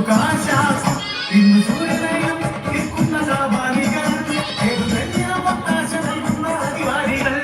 കാശാസം ഇന്ന് സൂര്യനെയും നിൽക്കുന്ന കാപാലികൾ ഒത്താശ നൽകുന്ന അധികാരികൾ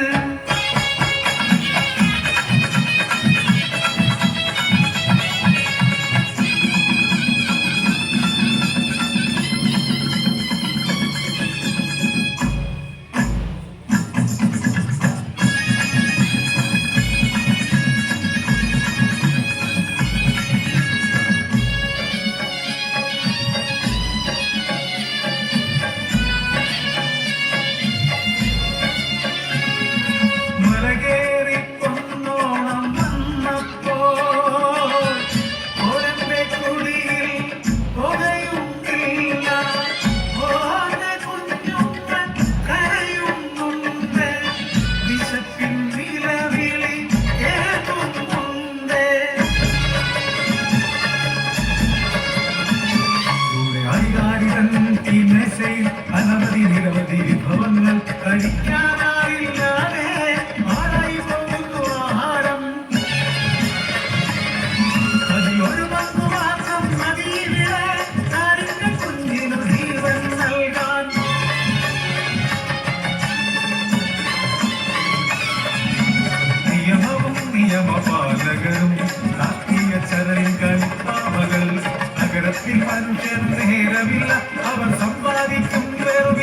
അനവധി നിരവധി വിഭവങ്ങൾ കഴിക്കാനായില്ലാതെ ആരായി പോകുന്നു ആഹാരം അതിലൊരു പങ്കു മാത്രം മതിയിവിടെ താരിന്റെ കുഞ്ഞിനു ജീവൻ നൽകാൻ നിയമവും നിയമപാലകരും രാഷ്ട്രീയ ചരലിൻ കളിപ്പാവകൾ നഗരത്തിൽ മനുഷ്യർ നേരമില്ല അവർ സമ്പാദിക്കും വെറും